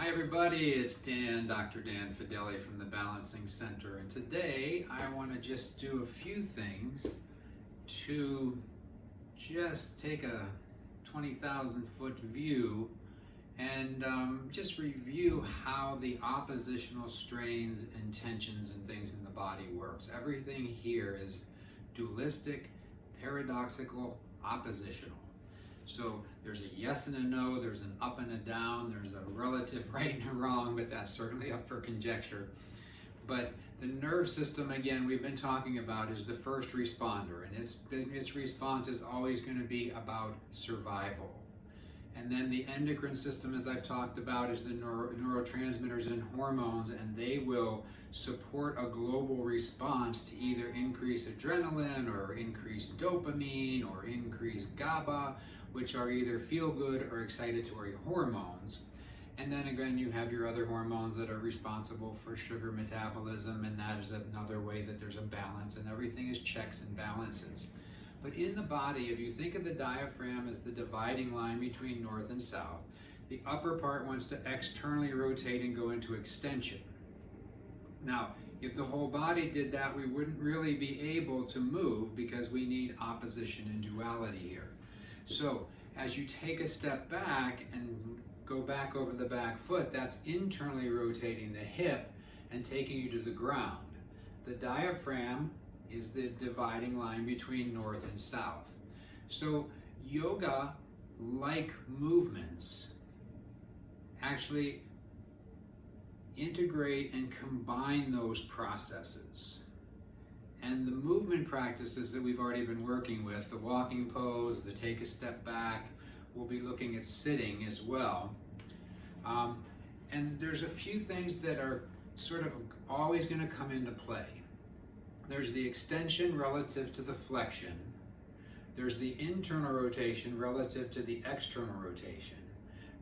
Hi everybody, it's Dr. Dan Fedeli from the Balancing Center, and today I want to just do a few things to just take a 20,000 foot view and just review how the oppositional strains and tensions and things in the body works. Everything here is dualistic, paradoxical, oppositional. So there's a yes and a no, there's an up and a down, there's a relative right and a wrong, but that's certainly up for conjecture. But the nerve system, again, we've been talking about, is the first responder, and its response is always going to be about survival. And then the endocrine system, as I've talked about, is the neurotransmitters and hormones, and they will support a global response to either increase adrenaline or increase dopamine or increase GABA, which are either feel-good or excitatory hormones. And then again, you have your other hormones that are responsible for sugar metabolism, and that is another way that there's a balance, and everything is checks and balances. But in the body, if you think of the diaphragm as the dividing line between north and south, the upper part wants to externally rotate and go into extension. Now, if the whole body did that, we wouldn't really be able to move because we need opposition and duality here. So, as you take a step back and go back over the back foot, that's internally rotating the hip and taking you to the ground. The diaphragm is the dividing line between north and south. So yoga-like movements actually integrate and combine those processes. And the movement practices that we've already been working with, the walking pose, the take a step back, we'll be looking at sitting as well. And there's a few things that are sort of always going to come into play. There's the extension relative to the flexion. There's the internal rotation relative to the external rotation.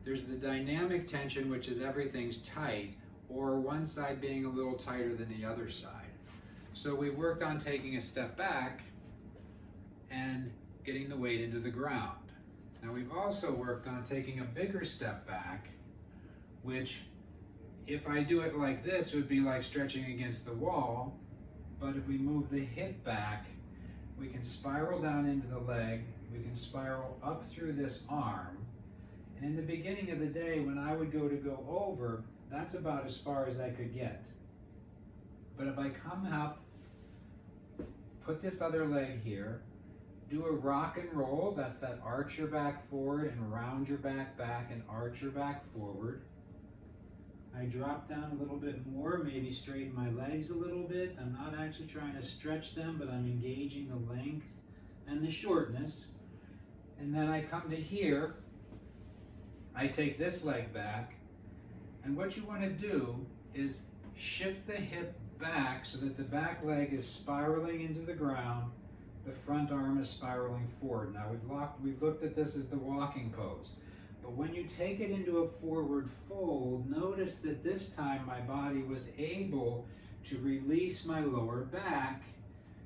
There's the dynamic tension, which is everything's tight, or one side being a little tighter than the other side. So we've worked on taking a step back and getting the weight into the ground. Now we've also worked on taking a bigger step back, which if I do it like this, would be like stretching against the wall. But if we move the hip back, we can spiral down into the leg, we can spiral up through this arm. And in the beginning of the day, when I would go over, that's about as far as I could get. But if I come up, put this other leg here, do a rock and roll, that's that arch your back forward and round your back back and arch your back forward. I drop down a little bit more, maybe straighten my legs a little bit. I'm not actually trying to stretch them, but I'm engaging the length and the shortness. And then I come to here, I take this leg back, and what you want to do is shift the hip back so that the back leg is spiraling into the ground, the front arm is spiraling forward. Now we've looked at this as the walking pose. But when you take it into a forward fold, notice that this time my body was able to release my lower back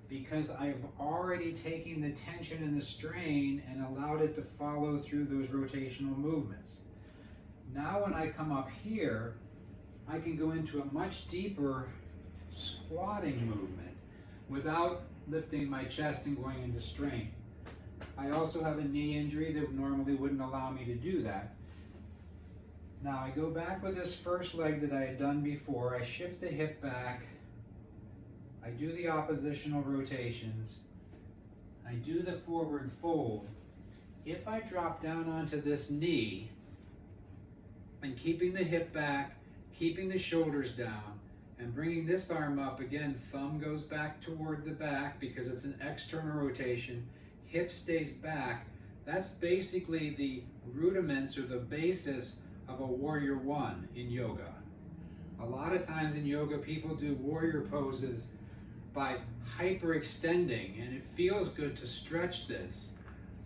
because I've already taken the tension and the strain and allowed it to follow through those rotational movements. Now when I come up here, I can go into a much deeper squatting movement without lifting my chest and going into strain. I also have a knee injury that normally wouldn't allow me to do that. Now I go back with this first leg that I had done before. I shift the hip back. I do the oppositional rotations. I do the forward fold. If I drop down onto this knee and keeping the hip back, keeping the shoulders down, and bringing this arm up, again, thumb goes back toward the back because it's an external rotation. Hip stays back. That's basically the rudiments or the basis of a warrior one in yoga. A lot of times in yoga, people do warrior poses by hyperextending, and it feels good to stretch this,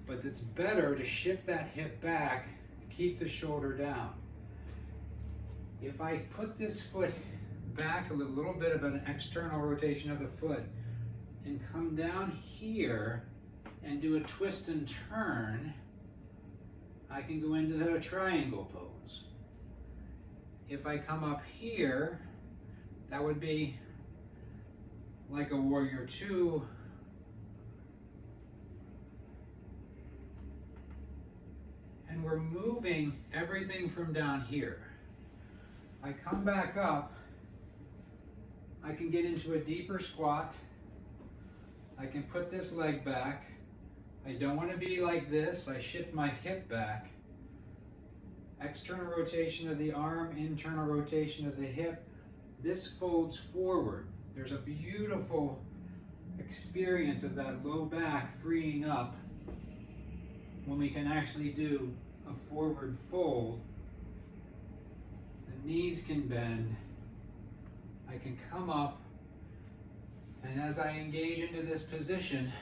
but it's better to shift that hip back, keep the shoulder down. If I put this foot back a little bit of an external rotation of the foot and come down here and do a twist and turn, I can go into a triangle pose. if I come up here, that would be like a warrior two. And we're moving everything from down here. I come back up, I can get into a deeper squat. I can put this leg back. I don't want to be like this. I shift my hip back. External rotation of the arm, internal rotation of the hip. This folds forward. There's a beautiful experience of that low back freeing up when we can actually do a forward fold. The knees can bend. I can come up, and as I engage into this position,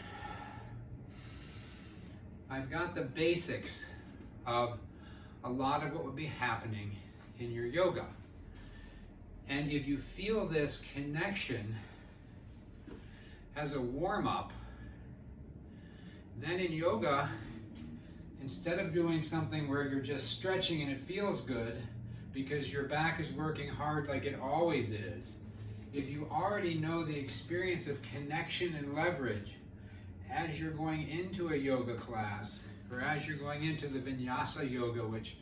I've got the basics of a lot of what would be happening in your yoga. And if you feel this connection as a warm-up, then in yoga, instead of doing something where you're just stretching and it feels good because your back is working hard like it always is, if you already know the experience of connection and leverage as you're going into a yoga class, or as you're going into the vinyasa yoga, which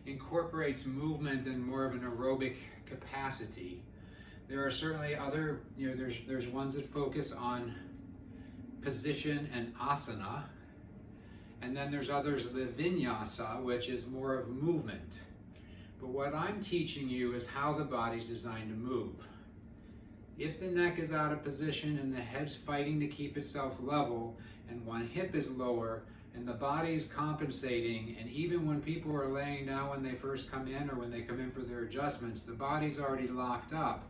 incorporates movement and more of an aerobic capacity. There are certainly other, there's ones that focus on position and asana, and then there's others, the vinyasa, which is more of movement. But what I'm teaching you is how the body's designed to move. If the neck is out of position and the head's fighting to keep itself level, and one hip is lower, and the body's compensating, and even when people are laying down when they first come in or when they come in for their adjustments, the body's already locked up.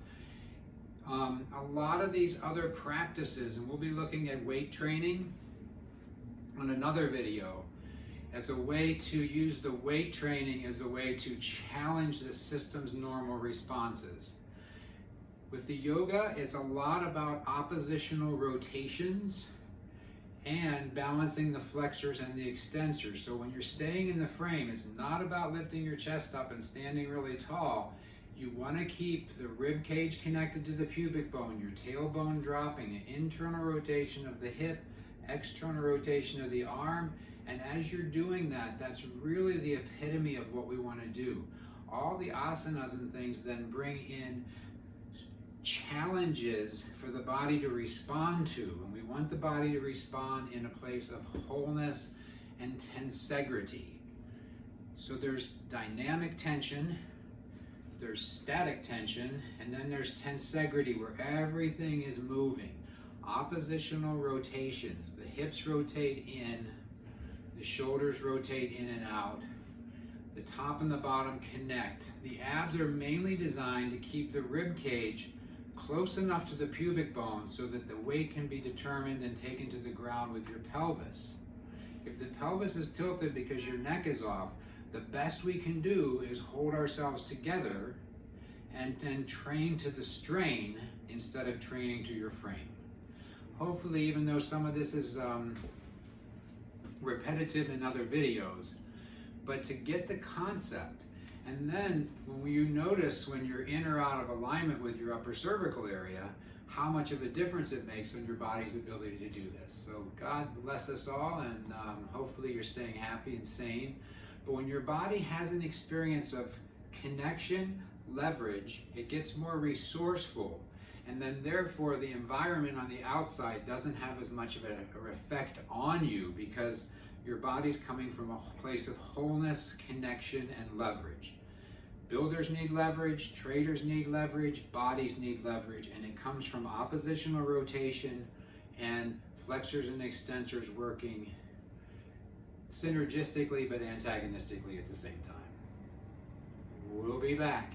A lot of these other practices, and we'll be looking at weight training on another video, as a way to use the weight training as a way to challenge the system's normal responses. With the yoga, it's a lot about oppositional rotations and balancing the flexors and the extensors. So when you're staying in the frame, it's not about lifting your chest up and standing really tall. You want to keep the rib cage connected to the pubic bone, your tailbone dropping, an internal rotation of the hip, external rotation of the arm. And as you're doing that, that's really the epitome of what we want to do. All the asanas and things then bring in challenges for the body to respond to, and we want the body to respond in a place of wholeness and tensegrity. So there's dynamic tension, there's static tension, and then there's tensegrity where everything is moving. Oppositional rotations, the hips rotate in, the shoulders rotate in and out, the top and the bottom connect. The abs are mainly designed to keep the rib cage close enough to the pubic bone so that the weight can be determined and taken to the ground with your pelvis. If the pelvis is tilted because your neck is off, the best we can do is hold ourselves together and then train to the strain instead of training to your frame. Hopefully, even though some of this is repetitive in other videos, but to get the concept. And then when you notice when you're in or out of alignment with your upper cervical area, how much of a difference it makes on your body's ability to do this. So God bless us all, and hopefully you're staying happy and sane. But when your body has an experience of connection, leverage, it gets more resourceful. And then therefore the environment on the outside doesn't have as much of an effect on you because your body's coming from a place of wholeness, connection, and leverage. Builders need leverage, traders need leverage, bodies need leverage, and it comes from oppositional rotation and flexors and extensors working synergistically but antagonistically at the same time. We'll be back.